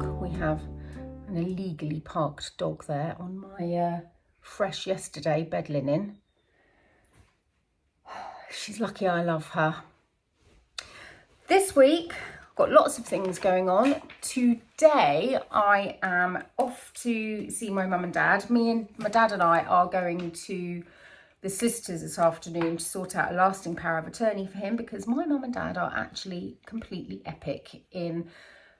dog. We have an illegally parked dog there on my fresh yesterday bed linen. She's lucky I love her. This week, I've got lots of things going on. Today, I am off to see my mum and dad. My dad and I are going to the solicitors this afternoon to sort out a lasting power of attorney for him, because my mum and dad are actually completely epic in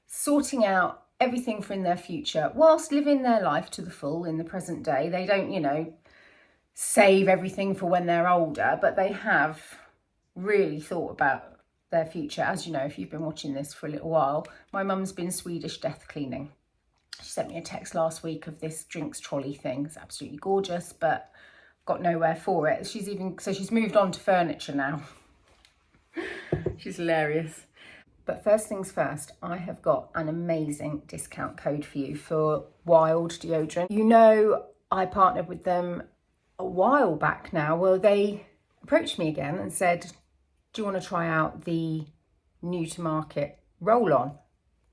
sorting out everything for in their future whilst living their life to the full in the present day. They don't, save everything for when they're older, but they have really thought about their future. As you know, if you've been watching this for a little while, my mum's been Swedish death cleaning. She sent me a text last week of this drinks trolley thing. It's absolutely gorgeous, but got nowhere for it. She's moved on to furniture now. She's hilarious. But first things first, I have got an amazing discount code for you for Wild deodorant. You know, I partnered with them a while back now. Well, they approached me again and said, do you want to try out the new to market roll-on?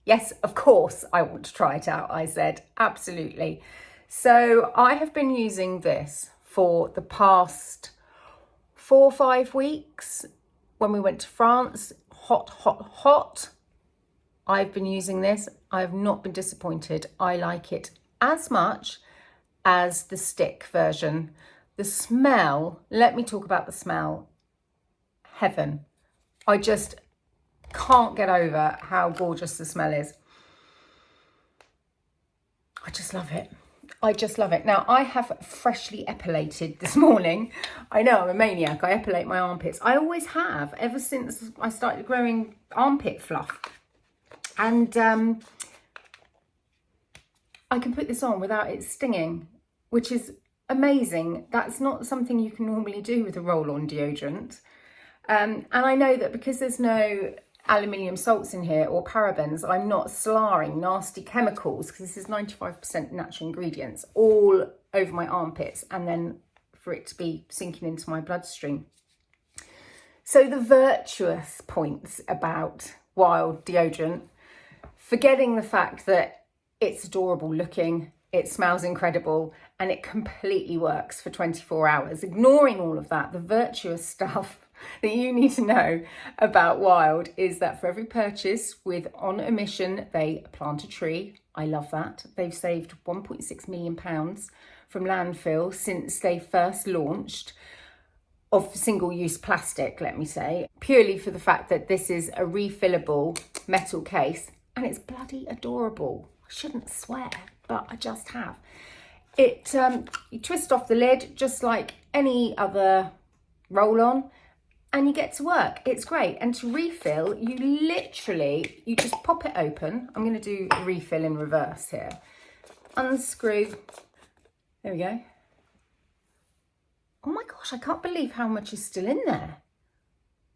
Yes, of course I want to try it out, I said, absolutely. So I have been using this for the past 4 or 5 weeks. When we went to France, hot. I've been using this. I have not been disappointed. I like it as much as the stick version. The smell, let me talk about the smell. Heaven. I just can't get over how gorgeous the smell is. I just love it. Now, I have freshly epilated this morning. I know, I'm a maniac. I epilate my armpits. I always have, ever since I started growing armpit fluff. And I can put this on without it stinging, which is amazing. That's not something you can normally do with a roll-on deodorant. And I know that because there's no aluminium salts in here or parabens, I'm not slaring nasty chemicals, because this is 95% natural ingredients all over my armpits, and then for it to be sinking into my bloodstream. So the virtuous points about Wild deodorant, forgetting the fact that it's adorable looking, it smells incredible, and it completely works for 24 hours. Ignoring all of that, the virtuous stuff that you need to know about Wild is that for every purchase with on a mission, they plant a tree. I love that. They've saved £1.6 million from landfill since they first launched, of single-use plastic, let me say, purely for the fact that this is a refillable metal case, and it's bloody adorable. I shouldn't swear, but I just have. It you twist off the lid just like any other roll-on, and you get to work. It's great. And to refill, you just pop it open. I'm going to do a refill in reverse here. Unscrew. There we go. Oh my gosh, I can't believe how much is still in there.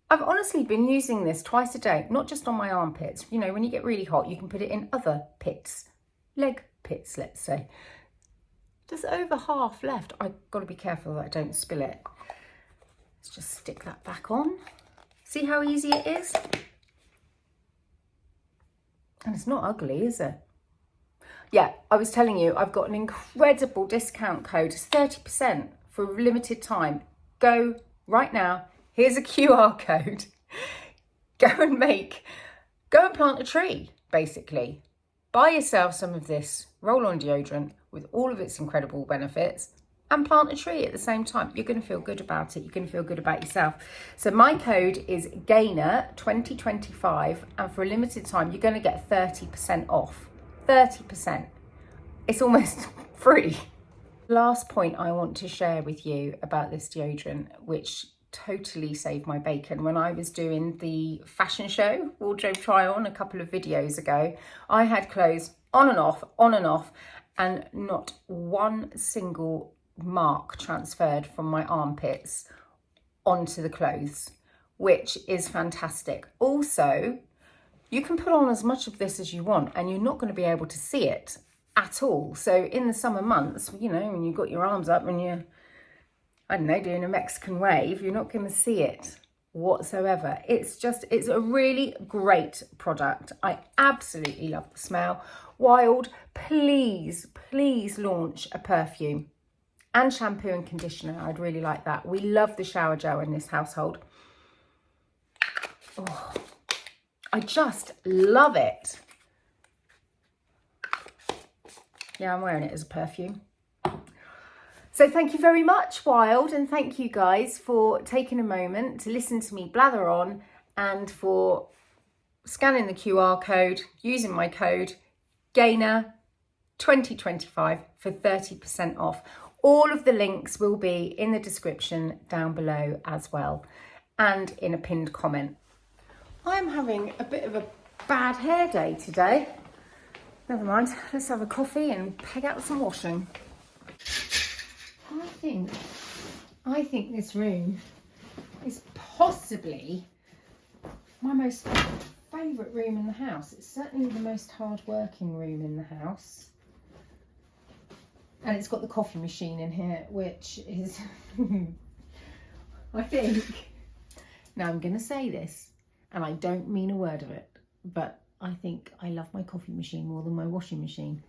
I've honestly been using this twice a day, not just on my armpits. You know, when you get really hot, you can put it in other pits, leg pits, let's say. Just over half left. I've got to be careful that I don't spill it. Let's just stick that back on. See how easy it is? And it's not ugly, is it? Yeah, I was telling you, I've got an incredible discount code. It's 30% for a limited time. Go right now. Here's a QR code. Go and plant a tree, basically. Buy yourself some of this roll-on deodorant with all of its incredible benefits, and plant a tree at the same time. You're going to feel good about it. You're going to feel good about yourself. So my code is Gayna 2025, and for a limited time, you're going to get 30% off. 30%. It's almost free. Last point I want to share with you about this deodorant, which totally saved my bacon. When I was doing the fashion show, wardrobe try on, a couple of videos ago, I had clothes on and off, and not one single mark transferred from my armpits onto the clothes, which is fantastic. Also, you can put on as much of this as you want and you're not going to be able to see it at all. So in the summer months, you know, when you've got your arms up and you're, I don't know, doing a Mexican wave, you're not going to see it whatsoever. It's a really great product. I absolutely love the smell. Wild, please launch a perfume and shampoo and conditioner. I'd really like that. We love the shower gel in this household. Oh, I just love it. Yeah, I'm wearing it as a perfume. So thank you very much, Wild, and thank you guys for taking a moment to listen to me blather on and for scanning the QR code, using my code Gayna 2025 for 30% off. All of the links will be in the description down below as well, and in a pinned comment. I'm having a bit of a bad hair day today. Never mind, let's have a coffee and peg out some washing. I think this room is possibly my most favourite room in the house. It's certainly the most hard-working room in the house. And it's got the coffee machine in here, which is, I think, now I'm going to say this, and I don't mean a word of it, but I think I love my coffee machine more than my washing machine.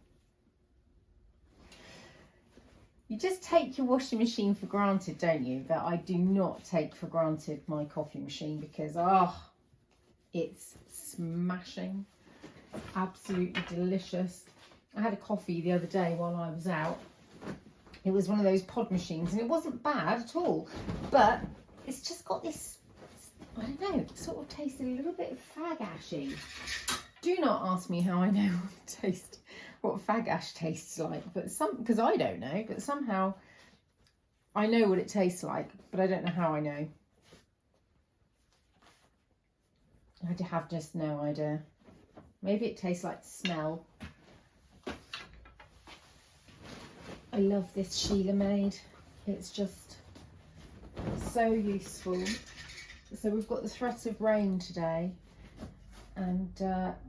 You just take your washing machine for granted, don't you? But I do not take for granted my coffee machine because, it's smashing. Absolutely delicious. I had a coffee the other day while I was out. It was one of those pod machines and it wasn't bad at all. But it's just got this, I don't know, it sort of tasted a little bit fag ashy. Do not ask me how I know what fag ash tastes like, but because I don't know, but somehow I know what it tastes like, but I don't know how I know. I have just no idea. Maybe it tastes like smell. I love this Sheila made. It's just so useful. So we've got the threat of rain today, and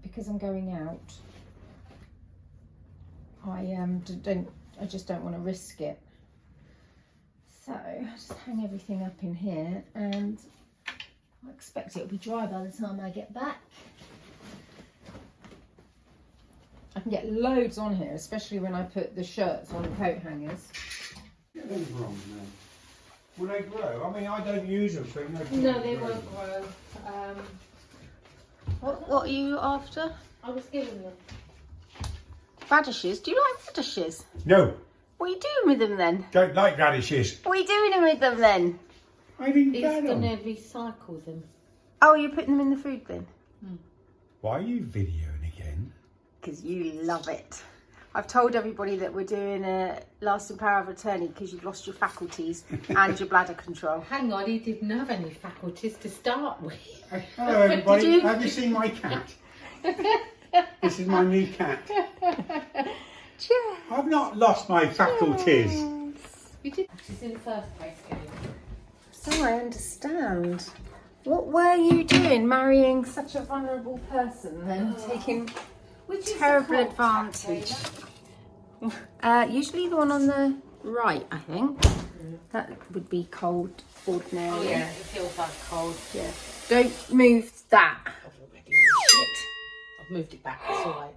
because I'm going out, I just don't want to risk it. So I just hang everything up in here, and I expect it'll be dry by the time I get back. I can get loads on here, especially when I put the shirts on the coat hangers. Get them wrong then. Will they grow? I mean, I don't use them, so no, they won't grow. What are you after? I was giving them. Radishes? Do you like radishes? No. What are you doing with them then? Don't like radishes. What are you doing with them then? I didn't He's get going them. to recycle them. Oh, you're putting them in the food bin? Why are you videoing again? Because you love it. I've told everybody that we're doing a lasting power of attorney because you've lost your faculties and your bladder control. Hang on, he didn't have any faculties to start with. Hello everybody, have you seen my cat? This is my new cat. I've not lost my faculties. You did. She's in the first place, So I understand. What were you doing marrying such a vulnerable person then, taking terrible advantage? Usually the one on the right, I think. That would be cold ordinarily. Oh yeah, it feels like cold. Yeah. Don't move that. I've already moved it. I've moved it back, it's alright.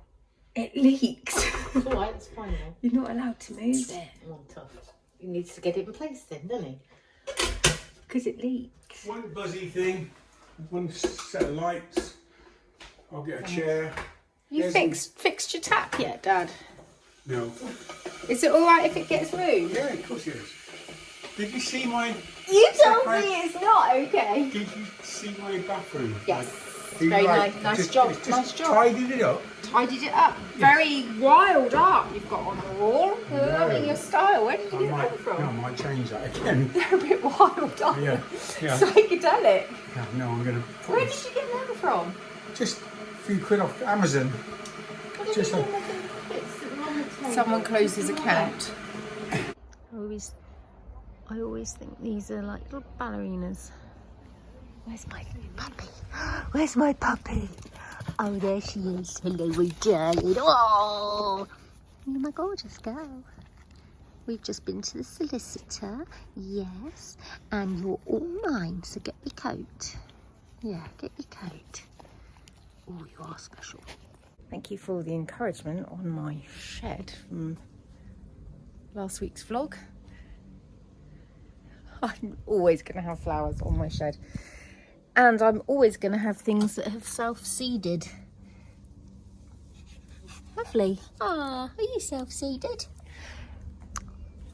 It leaks. It's alright, it's fine now. You're not allowed to move it. Yeah, I'm tough. He needs to get it in place then, doesn't he? Because it leaks. One buzzy thing, one set of lights. I'll get a chair. You fixed your tap yet, Dad? No. Is it alright if it gets moved? Yeah, of course it is. Did you see my... You told me it's not okay. Did you see my bathroom? Yes. You Very like- nice just- job. just Nice job. tidied it up. Tidied it up. Very wild art you've got on the wall. Loving your style. Where did you get that from? I might change that again. They're a bit wild, aren't they? Yeah, yeah. Psychedelic. No, I'm going to... Where did you get them from? Just a few quid off Amazon. Just a... Someone closed his account. I always think these are like little ballerinas. Where's my puppy? Where's my puppy? Oh, there she is. Hello, darling. Oh, you're my gorgeous girl. We've just been to the solicitor. Yes, and you're all mine. So get your coat. Yeah, get your coat. Oh, you are special. Thank you for all the encouragement on my shed from last week's vlog. I'm always going to have flowers on my shed. And I'm always going to have things that have self-seeded. Lovely. Ah, are you self-seeded?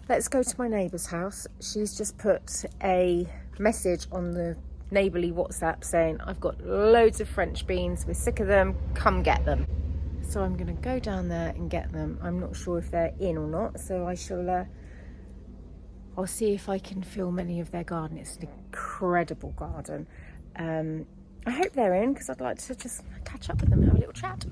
Let's go to my neighbour's house. She's just put a message on the neighbourly WhatsApp saying, I've got loads of French beans, we're sick of them, come get them. So I'm going to go down there and get them. I'm not sure if they're in or not, so I shall I'll see if I can film any of their garden. It's an incredible garden. I hope they're in, because I'd like to just catch up with them and have a little chat.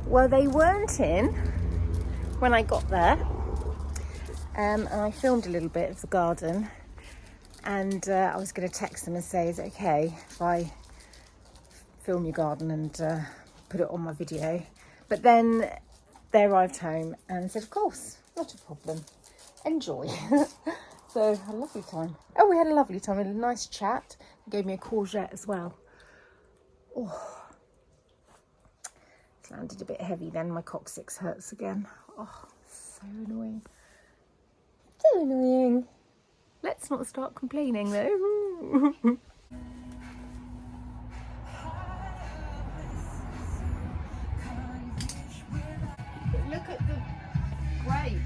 Well, they weren't in when I got there, and I filmed a little bit of the garden, and I was going to text them and say, is it okay if I film your garden and put it on my video? But then they arrived home and said, of course, not a problem, enjoy. So a lovely time. Oh, we had a lovely time. We had a nice chat. They gave me a courgette as well. Oh. Landed a bit heavy then, my coccyx hurts again. Oh, so annoying. So annoying. Let's not start complaining though. Look at the grapes.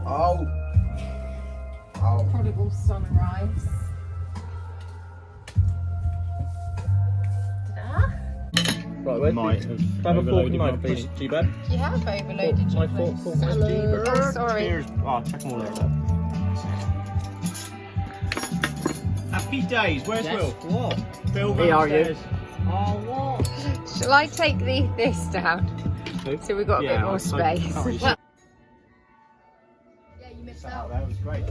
Oh. Prodigal sunrise. Ta-da. Right, where's Might have overloaded my piece. G-Bed. You have overloaded your My fault. salad. Oh, sorry. Cheers. Oh, check them all out. Happy days. Where's Will? What? Bill, Hey, are you? upstairs. Oh, what? Shall I take this down? Who? So we've got a bit more space. Yeah, you missed out there was great.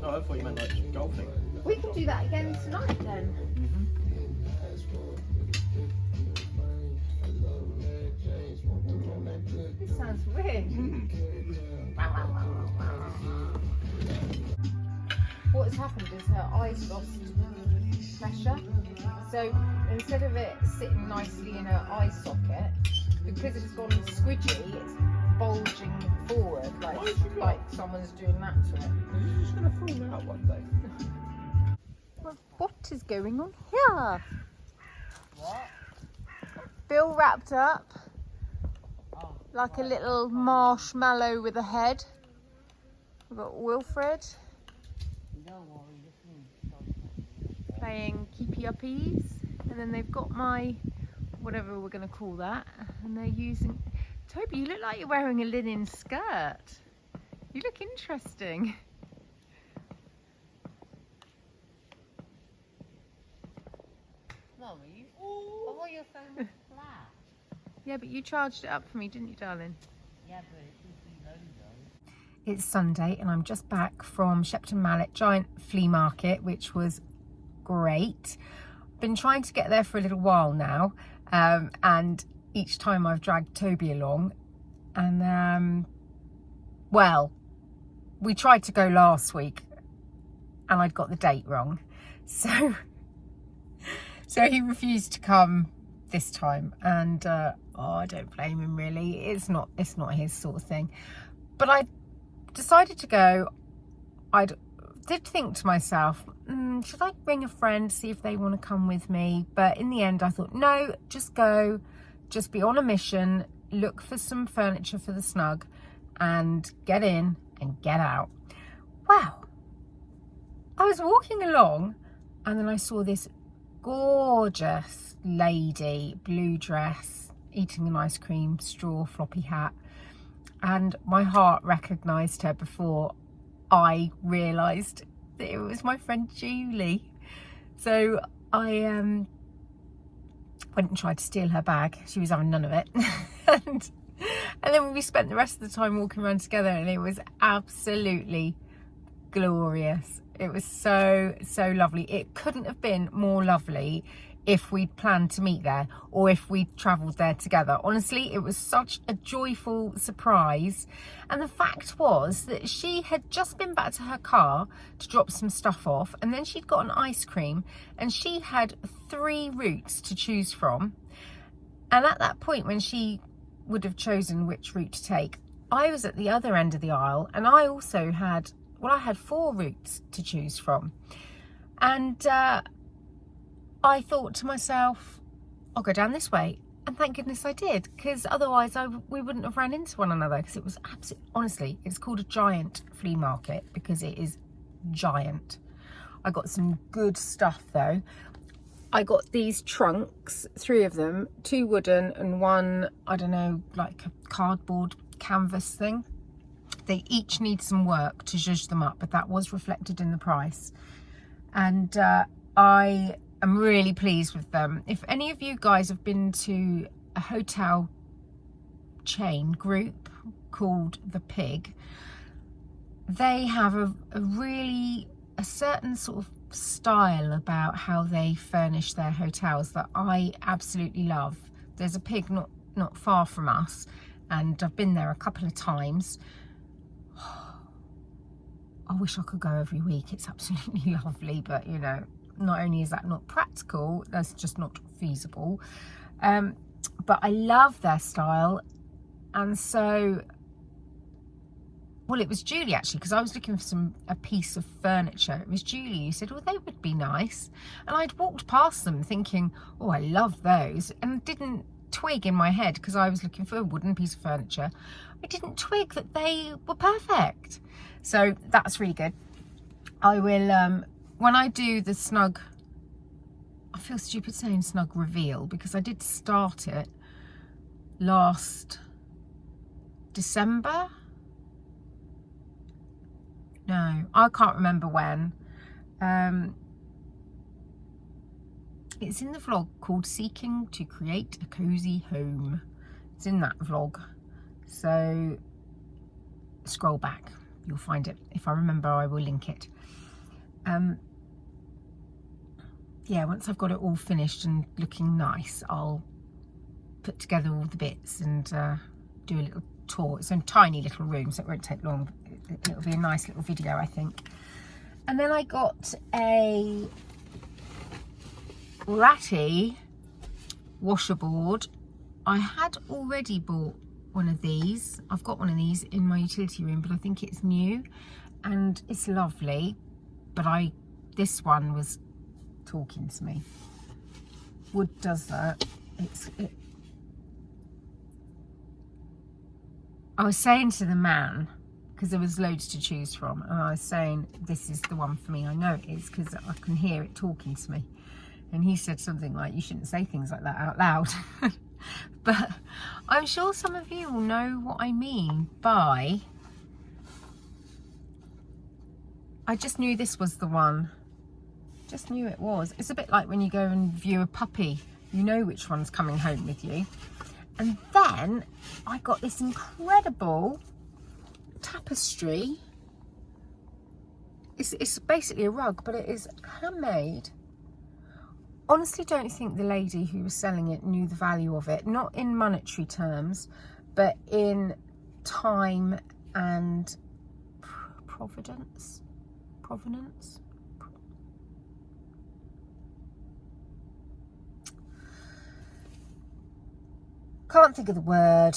Oh, I thought you meant like golfing. We can do that again tonight then. This sounds weird. What has happened is her eyes lost pressure. So instead of it sitting nicely in her eye socket, because it's gone squidgy, it's bulging forward like someone's doing that to it. It's just going to fall out one day. Well, what is going on here? What? Bill wrapped up like a little marshmallow with a head. We've got Wilfred playing keepy uppies, and then they've got my whatever we're going to call that, and they're using. Toby, you look like you're wearing a linen skirt. You look interesting. Mommy, oh, why your phone was flat? Yeah, but you charged it up for me, didn't you, darling? Yeah, but it should be low though. It's Sunday and I'm just back from Cheltenham giant flea market, which was great. Been trying to get there for a little while now, and each time I've dragged Toby along, And well, we tried to go last week and I'd got the date wrong, so he refused to come this time. And I don't blame him really. It's not his sort of thing. But I decided to go. I did think to myself, should I ring a friend, see if they want to come with me? But in the end I thought, no, just go, just be on a mission, look for some furniture for the snug and get in and get out. Wow. I was walking along and then I saw this gorgeous lady, blue dress, eating an ice cream, straw floppy hat, and my heart recognised her before I realised that it was my friend Julie. So I went and tried to steal her bag. She was having none of it. and then we spent the rest of the time walking around together, and it was absolutely glorious. It was so lovely. It couldn't have been more lovely if we'd planned to meet there or if we'd travelled there together. Honestly, it was such a joyful surprise. And the fact was that she had just been back to her car to drop some stuff off, and then she'd got an ice cream, and she had 3 routes to choose from. And at that point, when she would have chosen which route to take, I was at the other end of the aisle, and I also had, I had 4 routes to choose from. And I thought to myself, I'll go down this way. And thank goodness I did, because otherwise we wouldn't have ran into one another, because it was absolutely, honestly, it's called a giant flea market because it is giant. I got some good stuff though. I got these trunks, 3 of them, 2 wooden and 1, I don't know, like a cardboard canvas thing. They each need some work to zhuzh them up, but that was reflected in the price. And I am really pleased with them. If any of you guys have been to a hotel chain group called The Pig, they have a certain sort of style about how they furnish their hotels that I absolutely love. There's a Pig not far from us, and I've been there a couple of times. I wish I could go every week. It's absolutely lovely, but you know, not only is that not practical, that's just not feasible. But I love their style. And so, well, it was Julie actually, because I was looking for a piece of furniture. It was Julie who said, well, they would be nice. And I'd walked past them thinking, oh, I love those, and didn't twig in my head, because I was looking for a wooden piece of furniture, I didn't twig that they were perfect. So that's really good. I will, when I do the snug, I feel stupid saying snug reveal, because I did start it last December. No, I can't remember when. It's in the vlog called Seeking to Create a Cozy Home. It's in that vlog. So scroll back, you'll find it. If I remember, I will link it. Yeah, once I've got it all finished and looking nice, I'll put together all the bits and do a little tour. It's a tiny little room, so it won't take long. It'll be a nice little video, I think. And then I got a Ratty washerboard. I had already bought one of these. I've got one of these in my utility room, but I think it's new and it's lovely. But this one was talking to me. Wood does that. I was saying to the man, because there was loads to choose from, and I was saying, this is the one for me. I know it is, because I can hear it talking to me. And he said something like, you shouldn't say things like that out loud. But I'm sure some of you will know what I mean by, I just knew this was the one. Just knew it was. It's a bit like when you go and view a puppy, you know which one's coming home with you. And then I got this incredible Tapestry. It's basically a rug, but it is handmade. Honestly, don't think the lady who was selling it knew the value of it, not in monetary terms, but in time and provenance. Can't think of the word.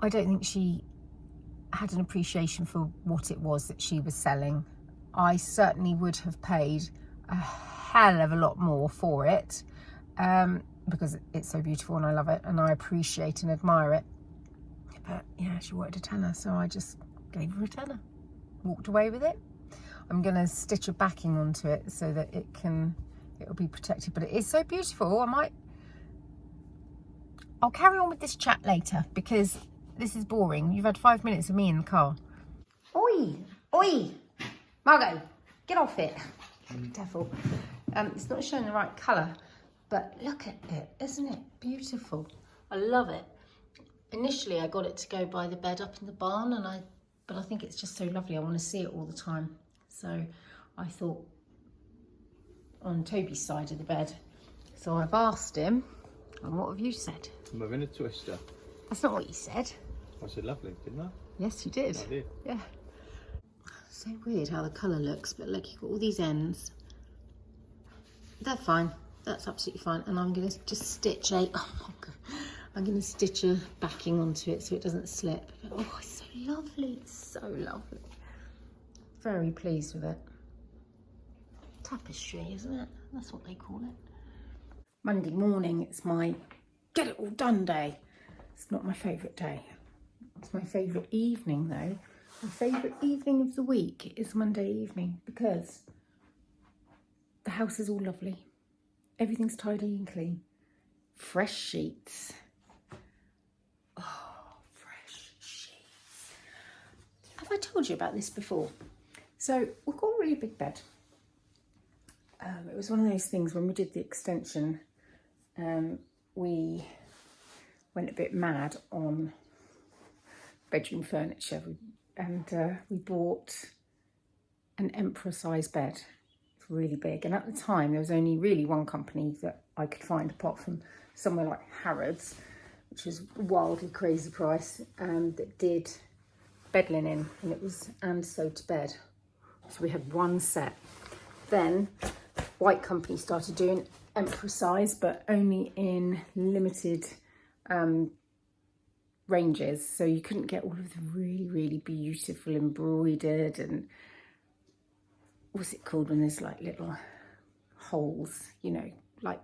I don't think she had an appreciation for what it was that she was selling. I certainly would have paid a hell of a lot more for it, because it's so beautiful and I love it and I appreciate and admire it. But yeah, she wanted a tenner, so I just gave her a tenner, walked away with it. I'm gonna stitch a backing onto it so that it'll be protected, but it is so beautiful. I'll carry on with this chat later because this is boring. You've had 5 minutes of me in the car. Oi, Margot, get off it. Devil. It's not showing the right colour, but look at it, isn't it beautiful? I love it. Initially, I got it to go by the bed up in the barn, but I think it's just so lovely. I want to see it all the time. So I thought on Toby's side of the bed. So I've asked him, and what have you said? I'm having a twister. That's not what you said. I said lovely, didn't I? Yes, you did. I did. Yeah. So weird how the colour looks, but look, you've got all these ends. They're fine. That's absolutely fine. And I'm going to just stitch I'm going to stitch a backing onto it so it doesn't slip. But, oh, it's so lovely. It's so lovely. Very pleased with it. Tapestry, isn't it? That's what they call it. Monday morning, it's my get it all done day. It's not my favourite day. It's my favourite evening though. My favourite evening of the week is Monday evening because the house is all lovely. Everything's tidy and clean. Fresh sheets. Oh, fresh sheets. Have I told you about this before? So we've got a really big bed. It was one of those things when we did the extension, we went a bit mad on bedroom furniture and we bought an emperor size bed. It's really big, and at the time there was only really one company that I could find apart from somewhere like Harrods, which was a wildly crazy price, that did bed linen, and it was and so to bed. So we had one set. Then White Company started doing emperor size, but only in limited ranges, so you couldn't get all of the really, really beautiful embroidered and what's it called when there's like little holes, you know, like,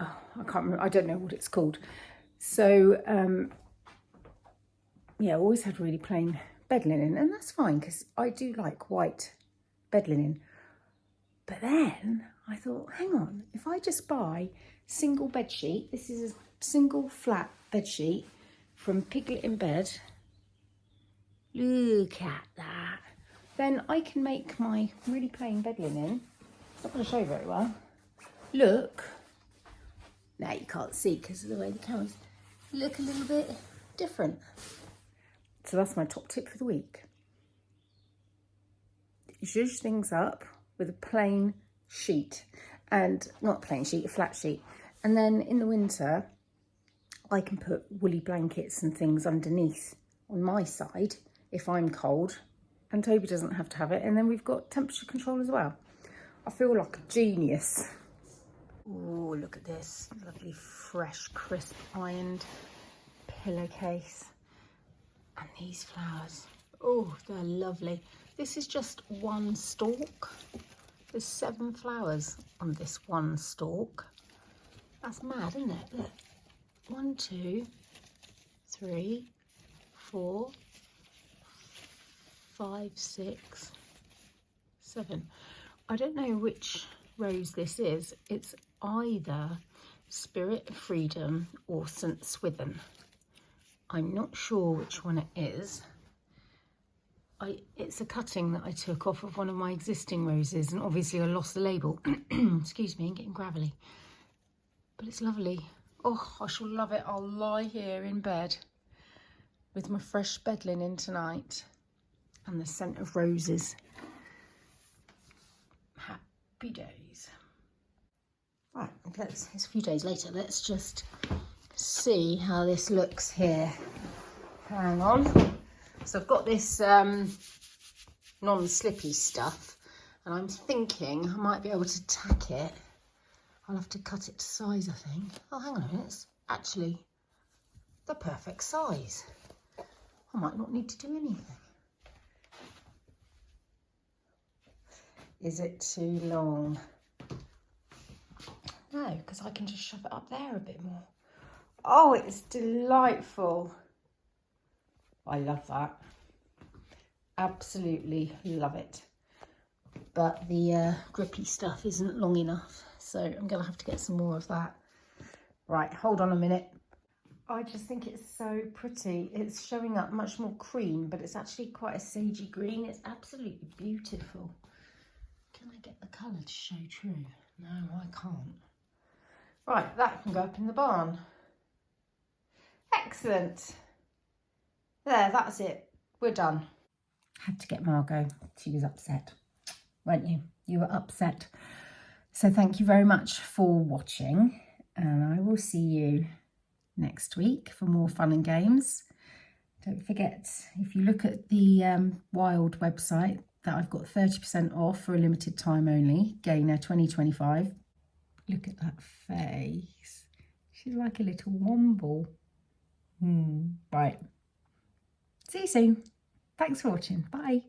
oh, I can't remember, I don't know what it's called. So yeah, always had really plain bed linen, and that's fine because I do like white bed linen. But then I thought, hang on, if I just buy single bed sheet, this is a single flat bed sheet from Piglet in Bed, look at that, then I can make my really plain bed linen, it's not going to show very well, look, now you can't see because of the way the camera's, look a little bit different. So that's my top tip for the week. Zhuzh things up with a plain sheet, and not a plain sheet, a flat sheet, and then in the winter I can put woolly blankets and things underneath on my side if I'm cold, and Toby doesn't have to have it, and then we've got temperature control as well. I feel like a genius. Oh, look at this lovely fresh crisp ironed pillowcase, and these flowers, oh, they're lovely. This is just one stalk. There's 7 flowers on this one stalk. That's mad, isn't it? Look. 1, 2, 3, 4, 5, 6, 7. I don't know which rose this is. It's either Spirit of Freedom or St. Swithin. I'm not sure which one it is. It's a cutting that I took off of one of my existing roses, and obviously I lost the label. Excuse me, I'm getting gravelly. But it's lovely. Oh, I shall love it. I'll lie here in bed with my fresh bed linen tonight and the scent of roses. Happy days. Right, it's a few days later. Let's just see how this looks here. Hang on. So I've got this non-slippy stuff, and I'm thinking I might be able to tack it. I'll have to cut it to size, I think. Oh, hang on a minute. It's actually the perfect size. I might not need to do anything. Is it too long? No, because I can just shove it up there a bit more. Oh, it's delightful. I love that. Absolutely love it. But the grippy stuff isn't long enough, so I'm going to have to get some more of that. Right, hold on a minute. I just think it's so pretty. It's showing up much more cream, but it's actually quite a sagey green. It's absolutely beautiful. Can I get the colour to show true? No, I can't. Right, that can go up in the barn. Excellent. There, that's it. We're done. Had to get Margot. She was upset, weren't you? You were upset. So thank you very much for watching, and I will see you next week for more fun and games. Don't forget, if you look at the Wild website, that I've got 30% off for a limited time only, Gayna 2025. Look at that face. She's like a little womble. Right. See you soon. Thanks for watching. Bye.